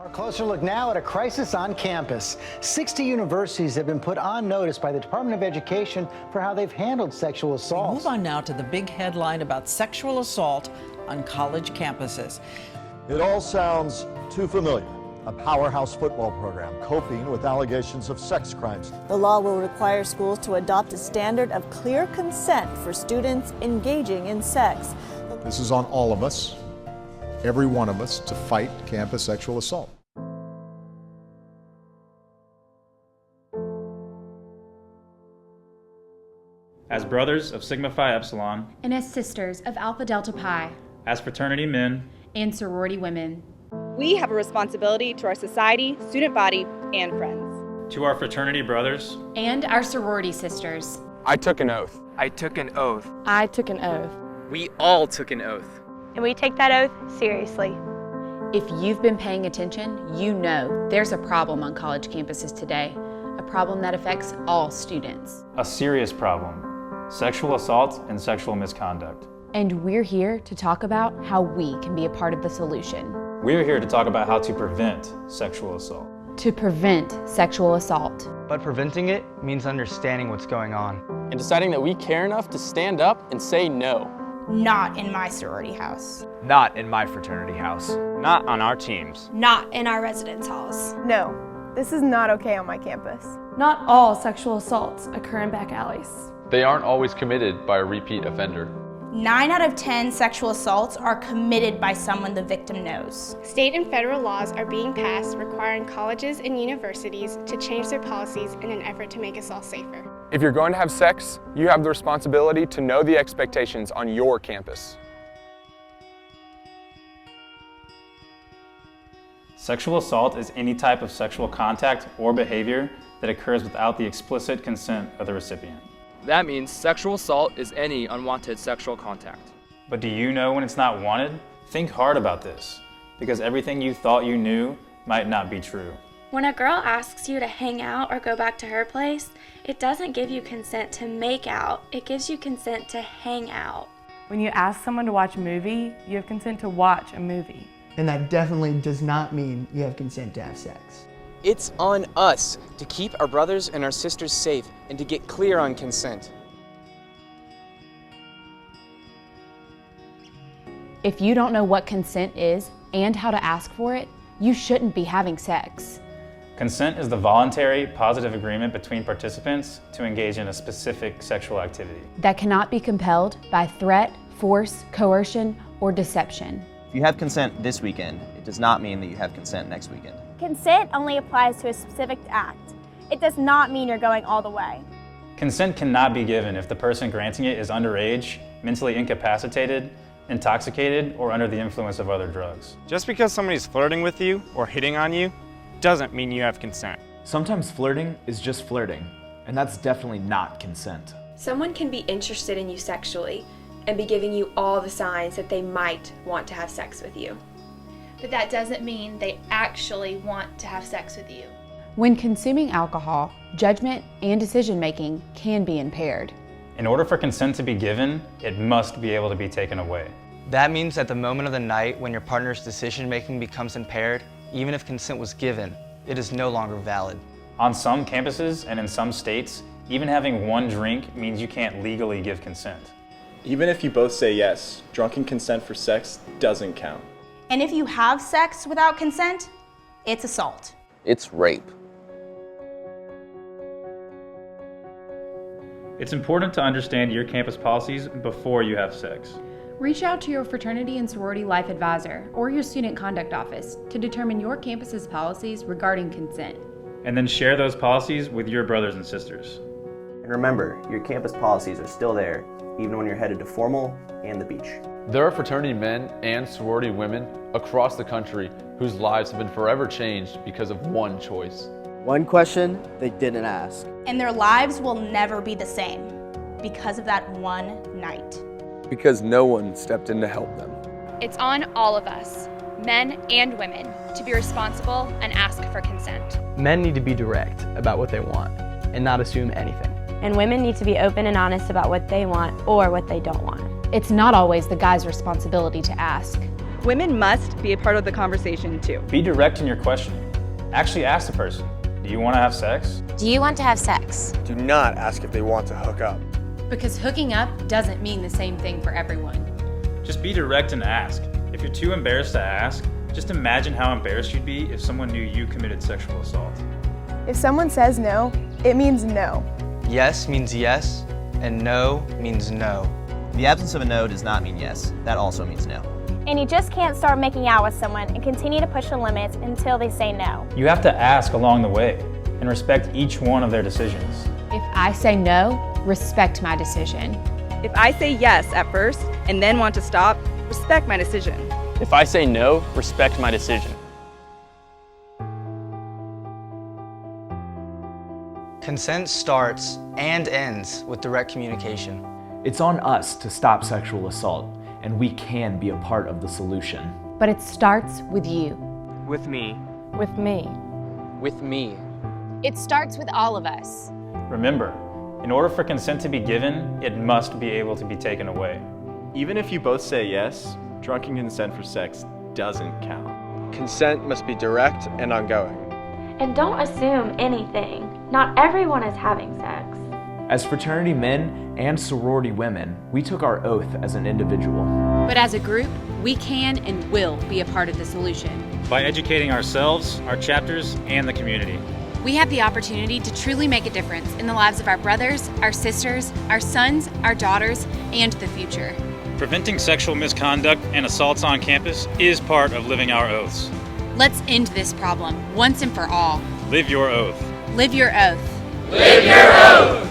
A closer look now at a crisis on campus. 60 universities have been put on notice by the Department of Education for how they've handled sexual assault. Move on now to the big headline about sexual assault on college campuses. It all sounds too familiar. A powerhouse football program coping with allegations of sex crimes. The law will require schools to adopt a standard of clear consent for students engaging in sex. This is on all of us, every one of us, to fight campus sexual assault. As brothers of Sigma Phi Epsilon, and as sisters of Alpha Delta Pi, as fraternity men, and sorority women, we have a responsibility to our society, student body, and friends. to our fraternity brothers, and our sorority sisters. I took an oath. I took an oath. I took an oath. We all took an oath. And we take that oath seriously. If you've been paying attention, you know there's a problem on college campuses today, a problem that affects all students. a serious problem, sexual assault and sexual misconduct. And we're here to talk about how we can be a part of the solution. We're here to talk about how to prevent sexual assault. To prevent sexual assault. But preventing it means understanding what's going on. And deciding that we care enough to stand up and say no. Not in my sorority house. Not in my fraternity house. Not on our teams. Not in our residence halls. No, this is not okay on my campus. Not all sexual assaults occur in back alleys. They aren't always committed by a repeat offender. 9 out of 10 sexual assaults are committed by someone the victim knows. State and federal laws are being passed requiring colleges and universities to change their policies in an effort to make us all safer. If you're going to have sex, you have the responsibility to know the expectations on your campus. Sexual assault is any type of sexual contact or behavior that occurs without the explicit consent of the recipient. That means sexual assault is any unwanted sexual contact. But do you know when it's not wanted? Think hard about this, because everything you thought you knew might not be true. When a girl asks you to hang out or go back to her place, it doesn't give you consent to make out, it gives you consent to hang out. When you ask someone to watch a movie, you have consent to watch a movie. And that definitely does not mean you have consent to have sex. It's on us to keep our brothers and our sisters safe and to get clear on consent. If you don't know what consent is and how to ask for it, you shouldn't be having sex. Consent is the voluntary, positive agreement between participants to engage in a specific sexual activity. That cannot be compelled by threat, force, coercion, or deception. If you have consent this weekend, it does not mean that you have consent next weekend. Consent only applies to a specific act. It does not mean you're going all the way. Consent cannot be given if the person granting it is underage, mentally incapacitated, intoxicated, or under the influence of other drugs. Just because somebody's flirting with you or hitting on you doesn't mean you have consent. Sometimes flirting is just flirting, and that's definitely not consent. Someone can be interested in you sexually and be giving you all the signs that they might want to have sex with you. But that doesn't mean they actually want to have sex with you. When consuming alcohol, judgment and decision-making can be impaired. In order for consent to be given, it must be able to be taken away. That means at the moment of the night when your partner's decision-making becomes impaired, even if consent was given, it is no longer valid. On some campuses and in some states, even having one drink means you can't legally give consent. Even if you both say yes, drunken consent for sex doesn't count. And if you have sex without consent, it's assault. It's rape. It's important to understand your campus policies before you have sex. Reach out to your fraternity and sorority life advisor or your student conduct office to determine your campus's policies regarding consent. And then share those policies with your brothers and sisters. And remember, your campus policies are still there, even when you're headed to formal and the beach. There are fraternity men and sorority women across the country whose lives have been forever changed because of one choice. One question they didn't ask. And their lives will never be the same because of that one night. Because no one stepped in to help them. It's on all of us, men and women, to be responsible and ask for consent. Men need to be direct about what they want and not assume anything. And women need to be open and honest about what they want or what they don't want. It's not always the guy's responsibility to ask. Women must be a part of the conversation too. Be direct in your questioning. Actually ask the person, do you want to have sex? Do you want to have sex? Do not ask if they want to hook up. Because hooking up doesn't mean the same thing for everyone. Just be direct and ask. If you're too embarrassed to ask, just imagine how embarrassed you'd be if someone knew you committed sexual assault. If someone says no, it means no. Yes means yes, and no means no. The absence of a no does not mean yes. That also means no. And you just can't start making out with someone and continue to push the limits until they say no. You have to ask along the way and respect each one of their decisions. If I say no, respect my decision. If I say yes at first and then want to stop, respect my decision. If I say no, respect my decision. Consent starts and ends with direct communication. It's on us to stop sexual assault, and we can be a part of the solution. But it starts with you. With me. With me. With me. It starts with all of us. Remember, in order for consent to be given, it must be able to be taken away. Even if you both say yes, drunken consent for sex doesn't count. Consent must be direct and ongoing. And don't assume anything. Not everyone is having sex. As fraternity men and sorority women, we took our oath as an individual. But as a group, we can and will be a part of the solution. By educating ourselves, our chapters, and the community. We have the opportunity to truly make a difference in the lives of our brothers, our sisters, our sons, our daughters, and the future. Preventing sexual misconduct and assaults on campus is part of living our oaths. Let's end this problem once and for all. Live your oath. Live your oath. Live your oath!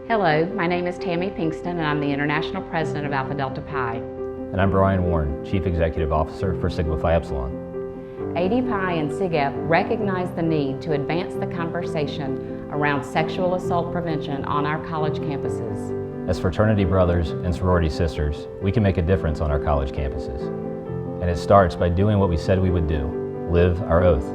Hello, my name is Tammy Pinkston and I'm the International President of Alpha Delta Pi. And I'm Brian Warren, Chief Executive Officer for Sigma Phi Epsilon. ADPi and SIGEP recognize the need to advance the conversation around sexual assault prevention on our college campuses. As fraternity brothers and sorority sisters, we can make a difference on our college campuses. And it starts by doing what we said we would do, live our oath.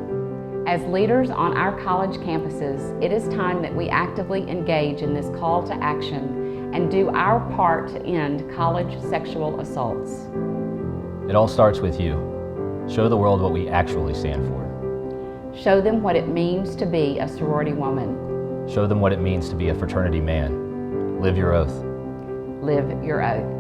As leaders on our college campuses, it is time that we actively engage in this call to action and do our part to end college sexual assaults. It all starts with you. Show the world what we actually stand for. Show them what it means to be a sorority woman. Show them what it means to be a fraternity man. Live your oath. Live your oath.